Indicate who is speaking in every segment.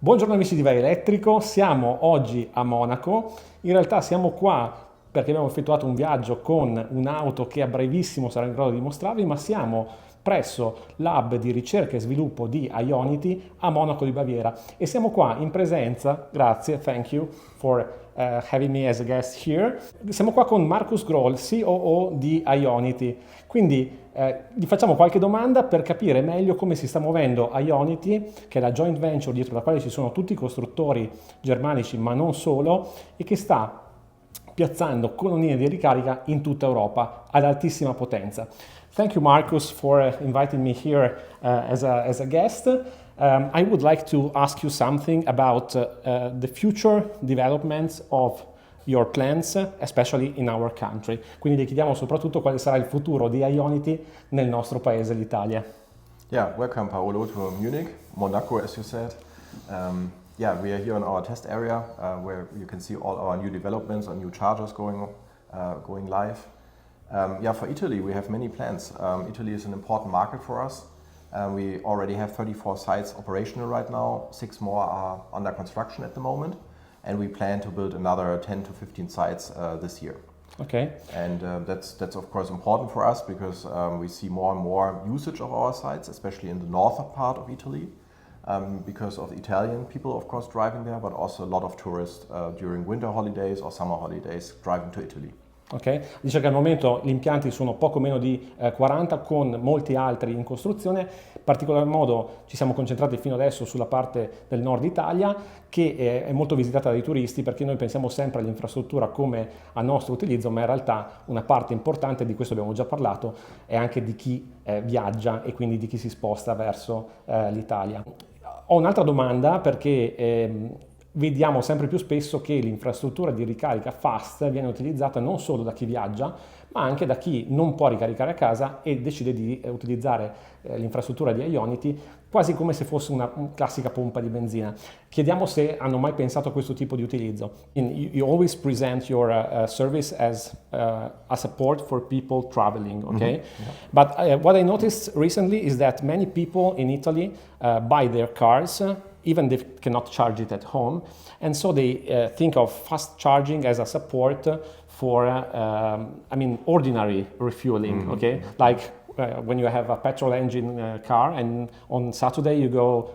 Speaker 1: Buongiorno amici di Vaielettrico, siamo oggi a Monaco, in realtà siamo qua perché abbiamo effettuato un viaggio con un'auto che a brevissimo sarà in grado di mostrarvi, ma siamo presso l'hub di ricerca e sviluppo di Ionity a Monaco di Baviera e siamo qua in presenza, grazie, thank you for having me as a guest here, siamo qua con Marcus Groll, COO di Ionity, quindi gli facciamo qualche domanda per capire meglio come si sta muovendo Ionity, che è la joint venture dietro la quale ci sono tutti i costruttori germanici, ma non solo, e che sta piazzando colonnine di ricarica in tutta Europa ad altissima potenza. Thank you, Marcus, for inviting me here as a guest. I would like to ask you something about the future developments of your plans, especially in our country. Quindi le chiediamo soprattutto quale sarà il futuro di Ionity nel nostro paese, l'Italia.
Speaker 2: Yeah, welcome Paolo to Munich, Monaco as you said. Yeah, we are here in our test area where you can see all our new developments, our new chargers going live. Yeah, for Italy we have many plans. Italy is an important market for us. We already have 34 sites operational right now, 6 more are under construction at the moment, and we plan to build another 10 to 15 sites this year.
Speaker 1: Okay.
Speaker 2: And that's of course important for us because we see more and more usage of our sites, especially in the northern part of Italy, because of Italian people of course driving there, but also a lot of tourists during winter holidays or summer holidays driving to Italy.
Speaker 1: Okay. Dice che al momento gli impianti sono poco meno di 40 con molti altri in costruzione, in particolar modo ci siamo concentrati fino adesso sulla parte del nord Italia che è molto visitata dai turisti perché noi pensiamo sempre all'infrastruttura come a nostro utilizzo, ma in realtà una parte importante, di questo abbiamo già parlato, è anche di chi viaggia e quindi di chi si sposta verso l'Italia. Ho un'altra domanda perché vediamo sempre più spesso che l'infrastruttura di ricarica fast viene utilizzata non solo da chi viaggia, ma anche da chi non può ricaricare a casa e decide di utilizzare l'infrastruttura di Ionity quasi come se fosse una classica pompa di benzina. Chiediamo se hanno mai pensato a questo tipo di utilizzo. You always present your service as a support for people traveling, okay? Mm-hmm. Yeah. But what I noticed recently is that many people in Italy buy their cars even they cannot charge it at home, and so they think of fast charging as a support for, ordinary refueling, mm-hmm. Okay? Like when you have a petrol engine car and on Saturday you go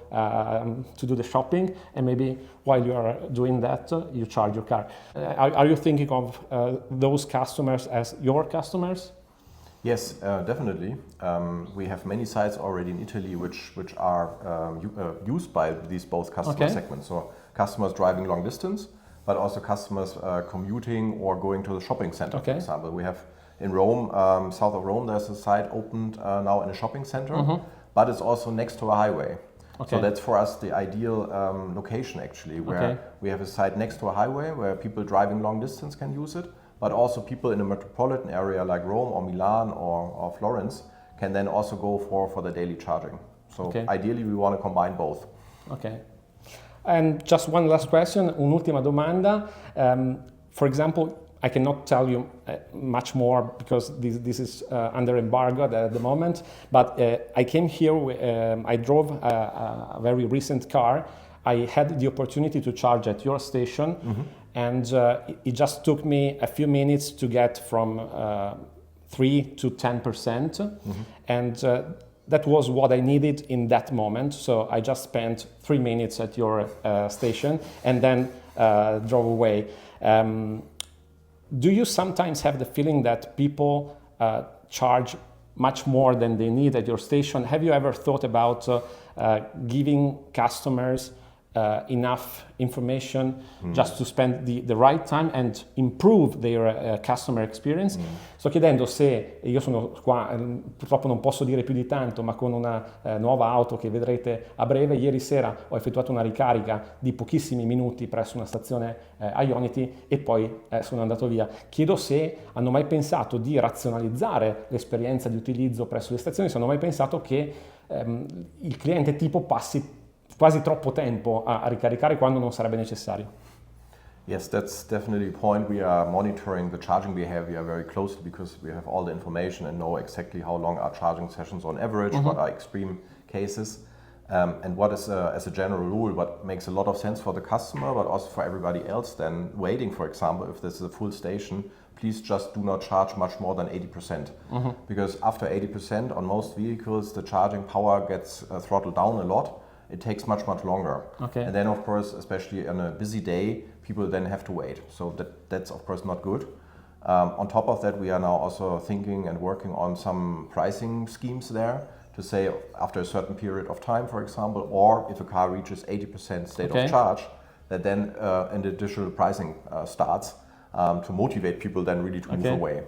Speaker 1: to do the shopping and maybe while you are doing that you charge your car. Are you thinking of those customers as your customers?
Speaker 2: Yes, definitely. We have many sites already in Italy which are used by these both customer segments. So customers driving long distance, but also customers commuting or going to the shopping center, for example. We have in Rome, south of Rome, there's a site opened now in a shopping center, mm-hmm. but it's also next to a highway. Okay. So that's for us the ideal location actually, where we have a site next to a highway where people driving long distance can use it, but also people in a metropolitan area like Rome or Milan or Florence can then also go for the daily charging. So ideally we want to combine both.
Speaker 1: Okay. And just one last question, un'ultima domanda. For example, I cannot tell you much more because this is under embargo at the moment, but I came here, I drove a very recent car. I had the opportunity to charge at your station, mm-hmm. and it just took me a few minutes to get from 3 to 10%, mm-hmm. and that was what I needed in that moment. So I just spent 3 minutes at your station and then drove away. Do you sometimes have the feeling that people charge much more than they need at your station? Have you ever thought about giving customers enough information just to spend the right time and improve their customer experience? Sto chiedendo se, io sono qua, purtroppo non posso dire più di tanto, ma con una nuova auto che vedrete a breve, ieri sera ho effettuato una ricarica di pochissimi minuti presso una stazione Ionity e poi sono andato via. Chiedo se hanno mai pensato di razionalizzare l'esperienza di utilizzo presso le stazioni, se hanno mai pensato che il cliente tipo passi quasi troppo tempo a ricaricare quando non sarebbe necessario.
Speaker 2: Yes, that's definitely a point. We are monitoring the charging behavior very closely because we have all the information and know exactly how long are charging sessions on average, mm-hmm. what are extreme cases. And what is, as a general rule, what makes a lot of sense for the customer, but also for everybody else then waiting, for example, if this is a full station, please just do not charge much more than 80%. Because after 80% on most vehicles, the charging power gets throttled down a lot. It takes much longer. And then, of course, especially on a busy day, people then have to wait. So that's, of course, not good. On top of that, we are now also thinking and working on some pricing schemes there to say after a certain period of time, for example, or if a car reaches 80% state of charge, that then an additional pricing starts to motivate people then really to move away.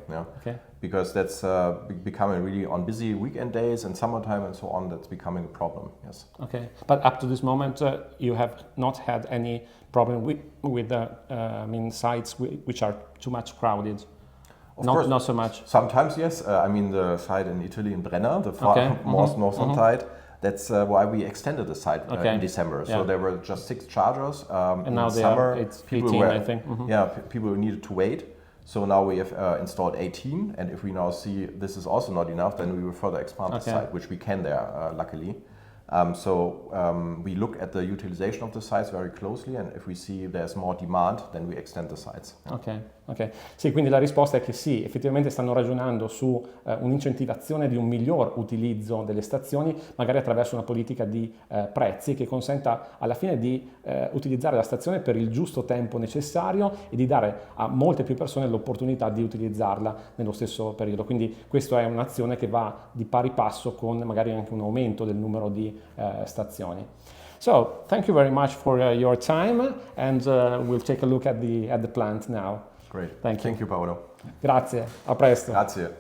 Speaker 2: Because that's becoming really on busy weekend days and summertime and so on, that's becoming a problem, yes.
Speaker 1: But up to this moment, you have not had any problem with the sites which are too much crowded?
Speaker 2: Of course,
Speaker 1: not so much.
Speaker 2: Sometimes, yes. I mean, the site in Italy, in Brenner, the far most northern side, that's why we extended the site in December. So there were just 6 chargers.
Speaker 1: And now it's 18, I think.
Speaker 2: People needed to wait. So now we have installed 18. And if we now see this is also not enough, then we will further expand the site, which we can there, luckily. We look at the utilization of the sites very closely, and if we see there's more demand, then we extend the sites.
Speaker 1: Sì, quindi la risposta è che sì, effettivamente stanno ragionando su un'incentivazione di un miglior utilizzo delle stazioni, magari attraverso una politica di prezzi che consenta alla fine di utilizzare la stazione per il giusto tempo necessario e di dare a molte più persone l'opportunità di utilizzarla nello stesso periodo. Quindi questa è un'azione che va di pari passo con magari anche un aumento del numero di stazioni. So, thank you very much for your time, and we'll take a look at the plant now.
Speaker 2: Great. Thank you, Paolo.
Speaker 1: Grazie, a presto.
Speaker 2: Grazie.